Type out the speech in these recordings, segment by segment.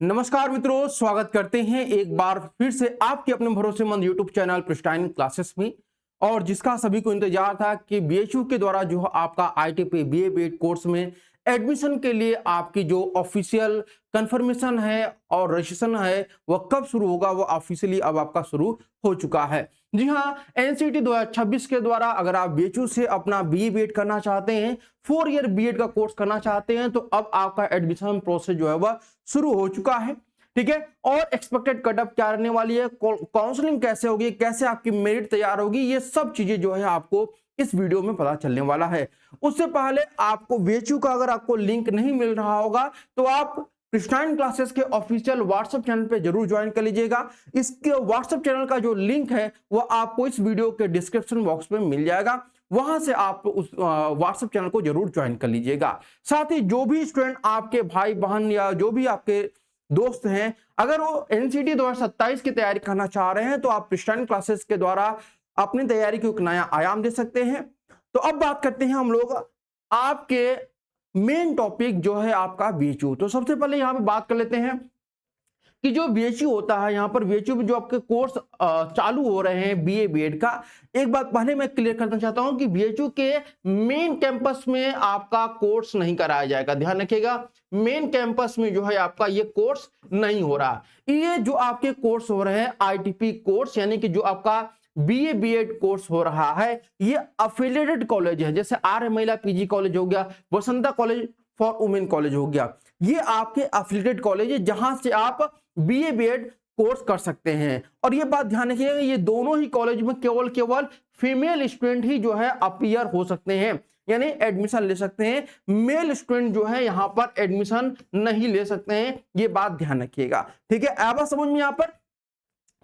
नमस्कार मित्रों, स्वागत करते हैं एक बार फिर से आपके अपने भरोसेमंद यूट्यूब चैनल प्रिस्टाइन क्लासेस में। और जिसका सभी को इंतजार था कि बीएचयू के द्वारा जो आपका आईटीपी बीए बीएड कोर्स में एडमिशन के लिए आपकी जो ऑफिशियल कंफर्मेशन है और रजिस्ट्रेशन है वह कब शुरू होगा, वो ऑफिशियली अब आपका शुरू हो चुका है। जी हाँ, एनसीईटी 2026 के द्वारा अगर आप बीएचयू से अपना बीए बीएड करना चाहते हैं, 4 ईयर बीएड का कोर्स करना चाहते हैं, तो अब आपका एडमिशन प्रोसेस जो है वह शुरू हो चुका है। ठीक है, और एक्सपेक्टेड कटअप क्या रहने वाली है, काउंसलिंग कैसे होगी, कैसे आपकी मेरिट तैयार होगी, ये सब चीजें जो है आपको इस वीडियो में पता चलने वाला है। उससे पहले आपको बीएचयू का अगर आपको लिंक नहीं मिल रहा होगा तो आप प्रिस्टाइन क्लासेस के ऑफिशियल व्हाट्सएप चैनल पे जरूर ज्वाइन कर लीजिएगा। इसके व्हाट्सएप चैनल का जो लिंक है वह आपको इस वीडियो के डिस्क्रिप्शन बॉक्स में मिल जाएगा, वहां से आप उस व्हाट्सएप चैनल को जरूर ज्वाइन कर लीजिएगा। साथ ही जो भी स्टूडेंट आपके भाई बहन या जो भी आपके दोस्त हैं, अगर वो एनसीईटी 2027 की तैयारी करना चाह रहे हैं तो आप प्रिस्टाइन क्लासेस के द्वारा अपनी तैयारी को एक नया आयाम दे सकते हैं। तो अब बात करते हैं हम लोग आपके मेन टॉपिक जो है आपका बीएचयू। तो सबसे पहले यहां पे बात कर लेते हैं कि जो बीएचयू होता है, यहाँ पर बीएचयू में जो आपके कोर्स चालू हो रहे हैं बीए बीएड का, एक बात पहले मैं क्लियर करना चाहता हूं कि बीएचयू के मेन कैंपस में आपका कोर्स नहीं कराया जाएगा। ध्यान रखिएगा, मेन कैंपस में जो है आपका ये कोर्स नहीं हो रहा। ये जो आपके कोर्स हो रहे हैं आईटीपी कोर्स, यानी कि जो आपका बीए बीएड कोर्स हो रहा है, ये अफिलिएटेड कॉलेज है। जैसे आर्य महिला पीजी कॉलेज हो गया, Vasanta college for women college हो गया, ये आपके अफिलिएटेड कॉलेज है जहां से आप बीए बीएड कोर्स कर सकते हैं। और ये बात ध्यान रखिएगा, ये दोनों ही कॉलेज में केवल फीमेल स्टूडेंट ही जो है अपीयर हो सकते हैं, यानी एडमिशन ले सकते हैं। मेल स्टूडेंट जो है यहां पर एडमिशन नहीं ले सकते हैं, ये बात ध्यान रखिएगा। ठीक है, आया बात समझ में यहां पर।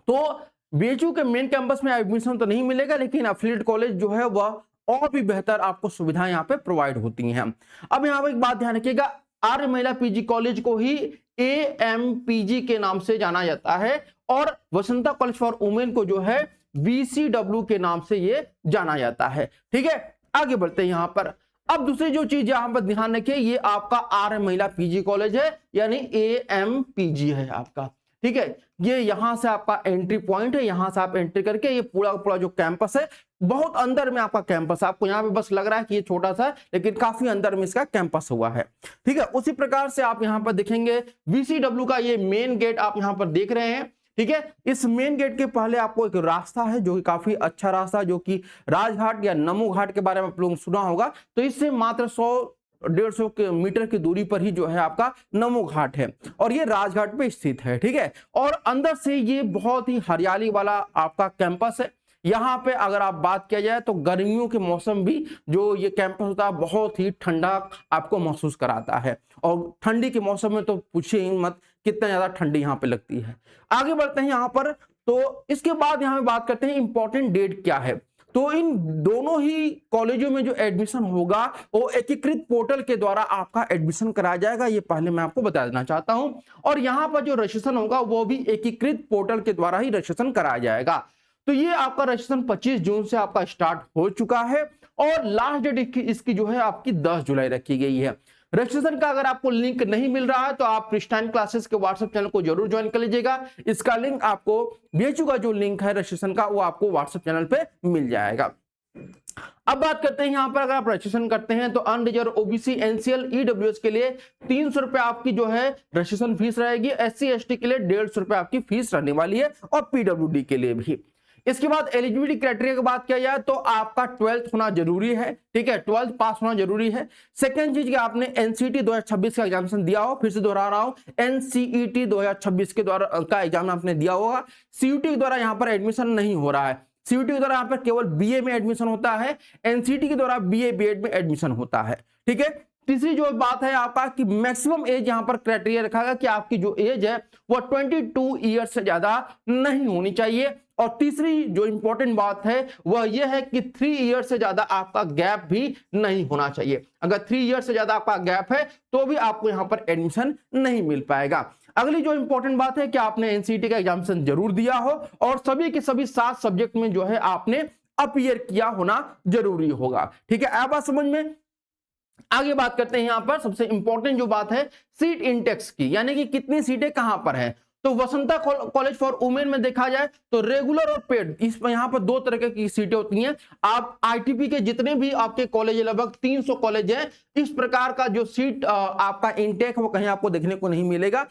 तो बीएचयू के मेन कैंपस में एडमिशन तो नहीं मिलेगा, लेकिन एफिलिएट कॉलेज जो है वह और भी बेहतर आपको सुविधाएं यहाँ पे प्रोवाइड होती हैं। अब यहाँ पे एक बात ध्यान रखिएगा, आर्य महिला पीजी कॉलेज को ही एएमपीजी के नाम से जाना जाता है और वसंता कॉलेज फॉर वुमेन को जो है वीसीडब्ल्यू के नाम से ये जाना जाता है। ठीक है, आगे बढ़ते हैं यहाँ पर। अब दूसरी जो चीज यहाँ पर ध्यान रखिए, ये आपका आर्य महिला पीजी कॉलेज है, यानी एएमपीजी है आपका। ठीक है, ये यहां से आपका एंट्री पॉइंट है, यहां से आप एंट्री करके ये पूरा जो कैंपस है, बहुत अंदर में आपका कैंपस है। आपको यहाँ पे बस लग रहा है कि ये छोटा सा है, लेकिन काफी अंदर में इसका कैंपस हुआ है। ठीक है, उसी प्रकार से आप यहाँ पर देखेंगे वीसीडब्ल्यू का ये मेन गेट आप यहाँ पर देख रहे हैं। ठीक है, इस मेन गेट के पहले आपको एक रास्ता है जो कि काफी अच्छा रास्ता, जो कि राजघाट या नमो घाट के बारे में आप लोगों ने सुना होगा। तो इससे मात्र 100-150 मीटर की दूरी पर ही जो है आपका नमो घाट है और ये राजघाट पे स्थित है। ठीक है, और अंदर से ये बहुत ही हरियाली वाला आपका कैंपस है। यहाँ पे अगर आप बात किया जाए तो गर्मियों के मौसम भी जो ये कैंपस होता है बहुत ही ठंडा आपको महसूस कराता है, और ठंडी के मौसम में तो पूछिए ही मत कितना ज्यादा ठंडी यहाँ पे लगती है। आगे बढ़ते हैं यहाँ पर। तो इसके बाद यहाँ पे बात करते हैं इंपॉर्टेंट डेट क्या है। तो इन दोनों ही कॉलेजों में जो एडमिशन होगा वो एकीकृत पोर्टल के द्वारा आपका एडमिशन कराया जाएगा, ये पहले मैं आपको बता देना चाहता हूं। और यहां पर जो रजिस्ट्रेशन होगा वो भी एकीकृत पोर्टल के द्वारा ही रजिस्ट्रेशन कराया जाएगा। तो ये आपका रजिस्ट्रेशन 25 जून से आपका स्टार्ट हो चुका है और लास्ट डेट इसकी जो है आपकी 10 जुलाई रखी गई है। रजिस्ट्रेशन का अगर आपको लिंक नहीं मिल रहा है तो आप प्रिस्टाइन क्लासेस के व्हाट्सएप चैनल को जरूर ज्वाइन कर लीजिएगा। इसका लिंक आपको बीएचयू का जो लिंक है रजिस्ट्रेशन का वो आपको व्हाट्सएप चैनल पे मिल जाएगा। अब बात करते हैं यहाँ पर, अगर आप रजिस्ट्रेशन करते हैं तो अनरिजर्व ओबीसी एनसीएल ईडब्ल्यूएस के लिए 300 रुपए आपकी जो है रजिस्ट्रेशन फीस रहेगी। एससी एसटी के लिए 150 रुपए आपकी फीस रहने वाली है और पीडब्ल्यूडी के लिए भी। इसके बाद एलिजिबिलिटी क्राइटेरिया की बात किया जाए तो आपका 12th होना जरूरी है। ठीक है, 12th पास होना जरूरी है। सेकंड चीज कि आपने एनसीईटी 2026 का एग्जामिनेशन दिया हो, फिर से दोहरा रहा हूं, एनसीईटी 2026 के द्वारा का एग्जाम आपने दिया होगा। सीयूटी के द्वारा यहाँ पर एडमिशन नहीं हो रहा है। सीयूटी के द्वारा यहाँ पर केवल बीए में एडमिशन होता है, एनसीईटी के द्वारा बीए बीएड में एडमिशन होता है। ठीक है, तीसरी जो बात है आपका कि मैक्सिमम एज यहां पर क्राइटेरिया रखा गया कि आपकी जो एज है वो 22 ईयर्स से ज्यादा नहीं होनी चाहिए। और तीसरी जो इंपॉर्टेंट बात है वह यह है कि 3 ईयर से ज्यादा आपका गैप भी नहीं होना चाहिए। अगर 3 ईयर से ज्यादा आपका गैप है तो भी आपको यहां पर एडमिशन नहीं मिल पाएगा। अगली जो इंपॉर्टेंट बात है कि आपने एनसीईटी का एग्जामिनेशन जरूर दिया हो और सभी के सभी 7 सब्जेक्ट में जो है आपने अपीयर किया होना जरूरी होगा। ठीक है, अब बात समझ में। आगे बात करते हैं यहाँ पर सबसे इंपॉर्टेंट जो बात है सीट इंटेक्स की, यानी कि कितनी सीटें कहां पर है। तो वसंता कॉलेज फॉर वुमेन में देखा जाए तो रेगुलर और पेड, इस यहाँ पर दो तरह की सीटें होती हैं। आप आईटीपी के जितने भी आपके कॉलेज, लगभग 300 कॉलेज हैं, इस प्रकार का जो सीट आपका इंटेक वो कहीं आपको देखने को नहीं मिलेगा।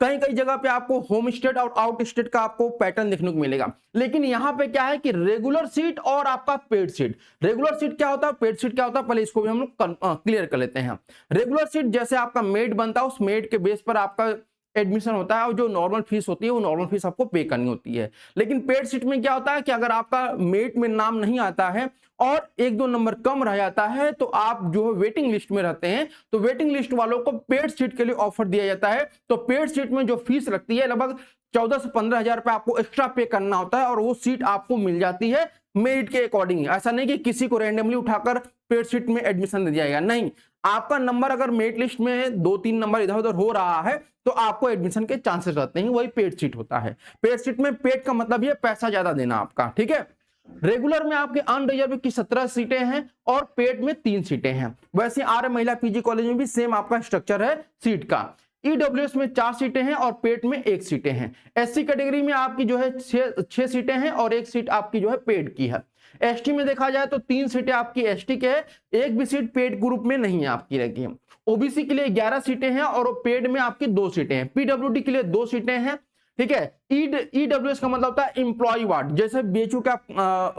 कहीं कई जगह पे आपको होम स्टेट और आउट स्टेट का आपको पैटर्न देखने को मिलेगा। लेकिन यहाँ पे क्या है कि रेगुलर सीट और आपका पेड सीट, रेगुलर सीट क्या होता है, पेड सीट क्या होता है, पहले इसको भी हम लोग क्लियर कर लेते हैं। रेगुलर सीट जैसे आपका मेड बनता है, उस मेड के बेस पर आपका एडमिशन होता है और जो नॉर्मल फीस होती है वो नॉर्मल फीस आपको पे करनी होती है। लेकिन पेड सीट में क्या होता है कि अगर आपका मेरिट में नाम नहीं आता है और 1-2 नंबर कम रह जाता है तो आप जो है वेटिंग लिस्ट में रहते हैं, तो वेटिंग लिस्ट वालों को पेड सीट के लिए ऑफर दिया जाता है। तो पेड सीट में जो फीस लगती है लगभग 14 से 15 हजार रुपए आपको एक्स्ट्रा पे करना होता है और वो सीट आपको मिल जाती है मेरिट के अकॉर्डिंग। ऐसा नहीं कि किसी को रैंडमली उठाकर पेड सीट में एडमिशन दे दिया जाएगा, नहीं। आपका नंबर अगर मेरिट लिस्ट में 2-3 नंबर इधर उधर हो रहा है तो आपको एडमिशन के चांसेस रहते हैं, वही पेड सीट होता है। पेड सीट में पेड का मतलब ये पैसा ज्यादा देना आपका, ठीक है। रेगुलर में आपके अनरिजर्व की 17 सीटें हैं और पेड में 3 सीटें हैं। वैसे आर्य महिला पीजी कॉलेज में भी सेम आपका स्ट्रक्चर है सीट का। ईडब्ल्यूएस में 4 सीटें हैं और पेड में 1 सीटें हैं। एससी कैटेगरी में आपकी जो है 6 सीटें हैं और 1 सीट आपकी जो है पेड की है। एसटी में देखा जाए तो 3 सीटें आपकी एसटी के है, 1 भी सीट पेड ग्रुप में नहीं है आपकी रहती है। ओबीसी के लिए 11 सीटें हैं और पेड में आपकी 2 सीटें हैं। पीडब्ल्यूडी के लिए 2 सीटें हैं, ठीक है। ईडब्ल्यूएस का मतलब होता है एम्प्लॉय वार्ड, जैसे बीएचयू का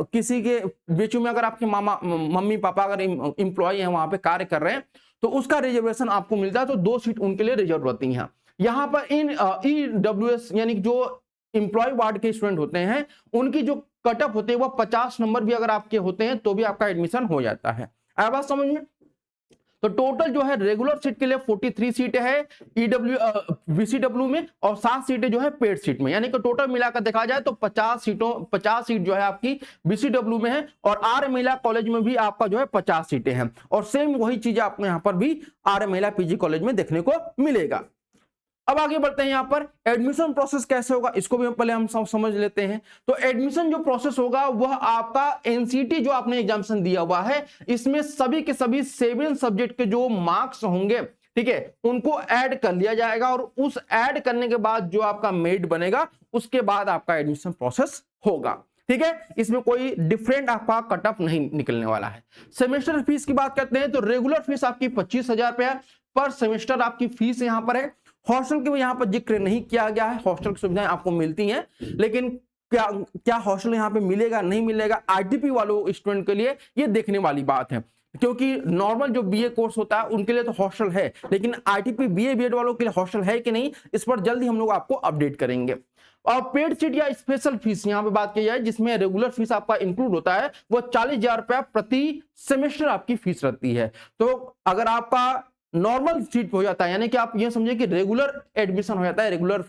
किसी के बीएचयू में अगर आपके मामा मम्मी पापा अगर एम्प्लॉय हैं वहां पे कार्य कर रहे हैं तो उसका रिजर्वेशन आपको मिलता है, तो 2 सीट उनके लिए रिजर्व रहती हैं। यहाँ पर इन ईडब्ल्यूएस यानी जो एम्प्लॉय वार्ड के स्टूडेंट होते हैं उनकी जो कटअप होते हैं वो 50 नंबर भी अगर आपके होते हैं तो भी आपका एडमिशन हो जाता है। आया बात समझ में। तो टोटल जो है रेगुलर सीट के लिए 43 सीटें है वीसीडब्ल्यू में और 7 सीटें जो है पेड सीट में, यानी कि टोटल मिलाकर देखा जाए तो 50 सीट जो है आपकी वीसीडब्ल्यू में है और आर्य महिला कॉलेज में भी आपका जो है 50 सीटें हैं। और सेम वही चीज आपको यहाँ पर भी आर्य महिला पीजी कॉलेज में देखने को मिलेगा। अब आगे बढ़ते हैं, यहाँ पर एडमिशन प्रोसेस कैसे होगा इसको भी पहले हम समझ लेते हैं। तो एडमिशन जो प्रोसेस होगा वह आपका एनसीटी जो आपने एग्जामिनेशन दिया हुआ है इसमें सभी के सभी 7 सब्जेक्ट के जो मार्क्स होंगे, ठीक है, उनको ऐड कर लिया जाएगा और उस ऐड करने के बाद जो आपका मेरिट बनेगा उसके बाद आपका एडमिशन प्रोसेस होगा, ठीक है। इसमें कोई डिफरेंट आपका कट ऑफ नहीं निकलने वाला है। सेमेस्टर फीस की बात करते हैं तो रेगुलर फीस आपकी 25,000 रुपया पर सेमेस्टर आपकी फीस यहाँ पर है। हॉस्टल की यहाँ पर जिक्र नहीं किया गया है, हॉस्टल की सुविधाएं आपको मिलती हैं, लेकिन क्या हॉस्टल यहाँ पे मिलेगा नहीं मिलेगा आईटीपी वालों स्टूडेंट के लिए ये देखने वाली बात है, क्योंकि नॉर्मल जो बीए कोर्स होता है उनके लिए तो हॉस्टल है, लेकिन आईटीपी बीए बीएड वालों के लिए हॉस्टल है कि नहीं इस पर जल्दी हम लोग आपको अपडेट करेंगे। और पेड सीट या स्पेशल फीस यहाँ पे बात की जाए जिसमें रेगुलर फीस आपका इंक्लूड होता है वो 40,000 रुपया प्रति सेमेस्टर आपकी फीस रहती है। तो अगर आपका नॉर्मल सीट हो जाता है यानी कि आप ये समझिए कि रेगुलर एडमिशन हो जाता है, रेगुलर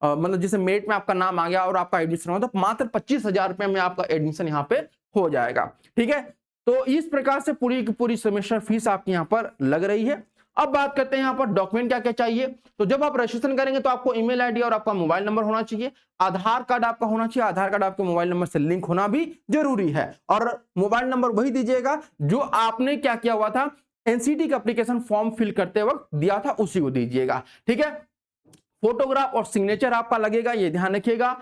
मतलब जैसे मेरिट में आपका नाम आ गया और आपका एडमिशन हो तो मात्र 25,000 रुपए में आपका एडमिशन यहाँ पे हो जाएगा, ठीक है। तो इस प्रकार से पूरी की पूरी सेमेस्टर फीस आपकी यहाँ पर लग रही है। अब बात करते हैं यहाँ पर डॉक्यूमेंट क्या क्या चाहिए। तो जब आप रजिस्ट्रेशन करेंगे तो आपको ईमेल आईडी और आपका मोबाइल नंबर होना चाहिए, आधार कार्ड आपका होना चाहिए, आधार कार्ड आपके मोबाइल नंबर से लिंक होना भी जरूरी है और मोबाइल नंबर वही दीजिएगा जो आपने क्या किया हुआ था एनसीटी का एप्लीकेशन फॉर्म फिल करते वक्त दिया था उसी को दीजिएगा, ठीक है। फोटोग्राफ और सिग्नेचर आपका लगेगा, ये ध्यान रखिएगा।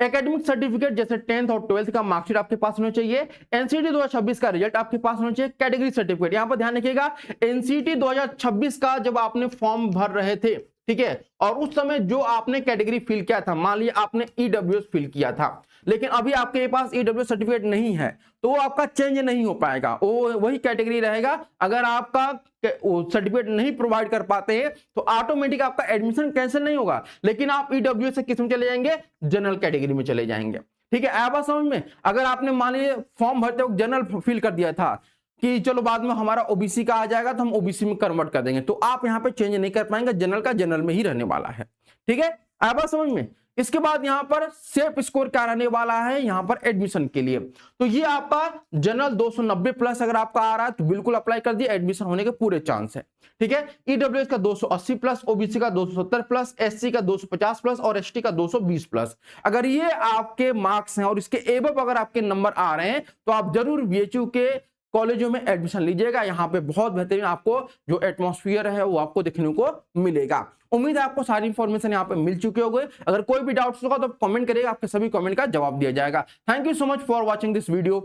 एकेडमिक सर्टिफिकेट जैसे 10th और 12th का मार्कशीट आपके पास होना चाहिए। एनसीटी 2026 का रिजल्ट आपके पास होना चाहिए। कैटेगरी सर्टिफिकेट यहां पर ध्यान रखिएगा, एनसीटी 2026 का जब आपने फॉर्म भर रहे थे, ठीक है, और उस समय जो आपने कैटेगरी फिल किया था, मान लिया आपने ईडब्ल्यूएस फिल किया था लेकिन अभी आपके पास ईडब्ल्यूएस सर्टिफिकेट नहीं है तो वो आपका चेंज नहीं हो पाएगा, वो वही कैटेगरी रहेगा। अगर आपका सर्टिफिकेट नहीं प्रोवाइड कर पाते हैं तो ऑटोमेटिक आपका एडमिशन कैंसिल नहीं होगा, लेकिन आप ईडब्ल्यूएस से किस में चले जाएंगे, जनरल कैटेगरी में चले जाएंगे, ठीक है। आया बात समझ में। अगर आपने मान लीजिए फॉर्म भरते वक्त जनरल फिल कर दिया था कि चलो बाद में हमारा ओबीसी का आ जाएगा तो हम ओबीसी में कन्वर्ट कर देंगे, तो आप यहाँ पे चेंज नहीं कर पाएंगे, जनरल का जनरल में ही रहने वाला है, ठीक है। आया बात समझ में। इसके बाद यहाँ पर सेफ स्कोर क्या रहने वाला है यहाँ पर एडमिशन के लिए, तो ये आपका जनरल 290 प्लस अगर आपका आ रहा है तो बिल्कुल अप्लाई कर दिए, एडमिशन होने के पूरे चांस है, ठीक है। ईडब्ल्यूएस का 280 प्लस, ओबीसी का 270 प्लस, एससी का 250 प्लस और एसटी का 220 प्लस। अगर ये आपके मार्क्स हैं और इसके एबव अगर आपके नंबर आ रहे हैं तो आप जरूर बीएचयू के कॉलेजों में एडमिशन लीजिएगा। यहाँ पे बहुत बेहतरीन आपको जो एटमॉस्फेयर है वो आपको देखने को मिलेगा। उम्मीद है आपको सारी इंफॉर्मेशन यहाँ पे मिल चुके होंगे। अगर कोई भी डाउट्स होगा तो कमेंट करिएगा, आपके सभी कमेंट का जवाब दिया जाएगा। Thank you so much for watching this video.